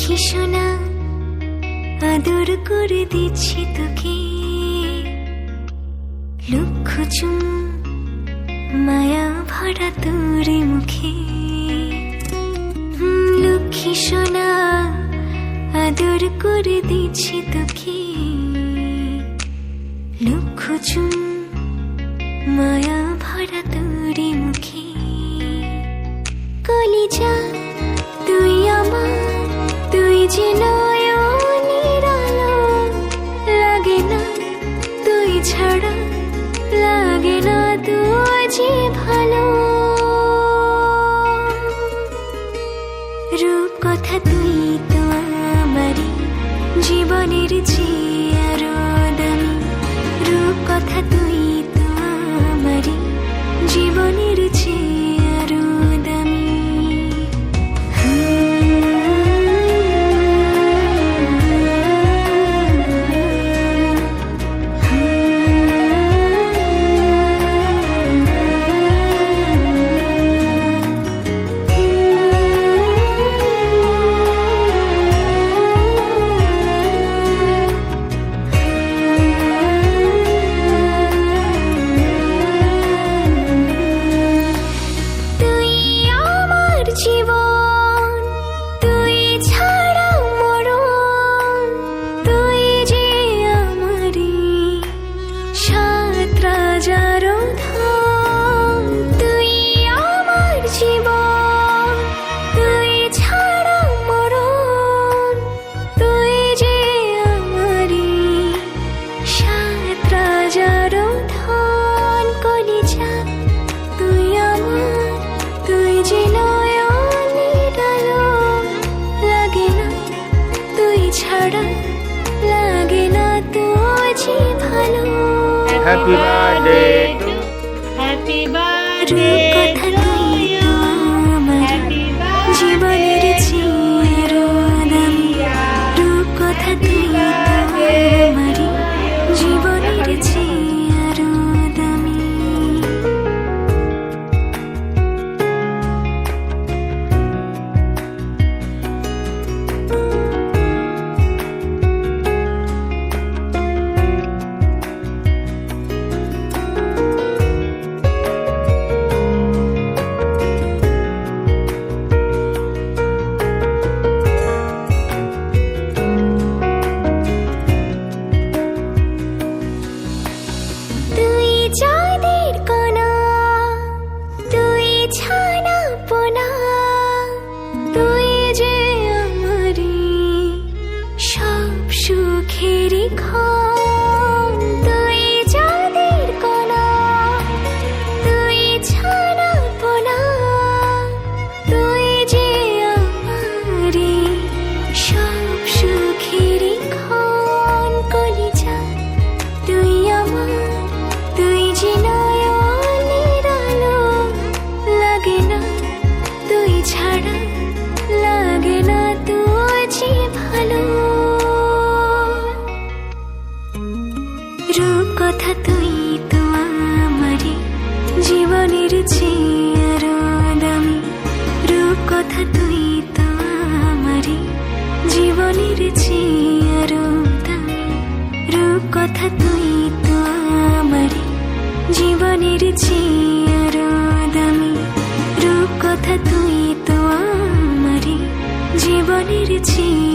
লক্ষ্মী সোনা আদর করে দিচ্ছি তোকে, লক্ষ চুম মায়া ভরা তোর মুখে। লক্ষ্মী সোনা আদর করে দিচ্ছি তোকে, লক্ষ চুম মায়া ভরা তোর মুখে। কলিজা তুই আমার, তুই যে নয়নের আলো, লাগে না তুই ছাড়া, লাগে না তুই যে ভালো। রূপ কথা তুই তো আমারই জীবনের চেয়ে আরো দামি, রূপ কথা তুই তো আমারই জীবনের চেয়ে আরো দামি। Happy birthday to Happy birthday কথা তুই তো আমার জীবনের চেয়ে আরো দামি, রূপ কথা তুই তো আমারই জীবনের চেয়ে আরো দামি। রূপ কথা তুই তো আমারই জীবনের চেয়ে আরো দামি, রূপ কথা তুই তো আমারই জীবনের চেয়ে আরো দামি, রূপ কথা তুই তো আমারই জীবনের চেয়ে আরো দামি, রূপ কথা তুই তো আমারই জীবনের চেয়ে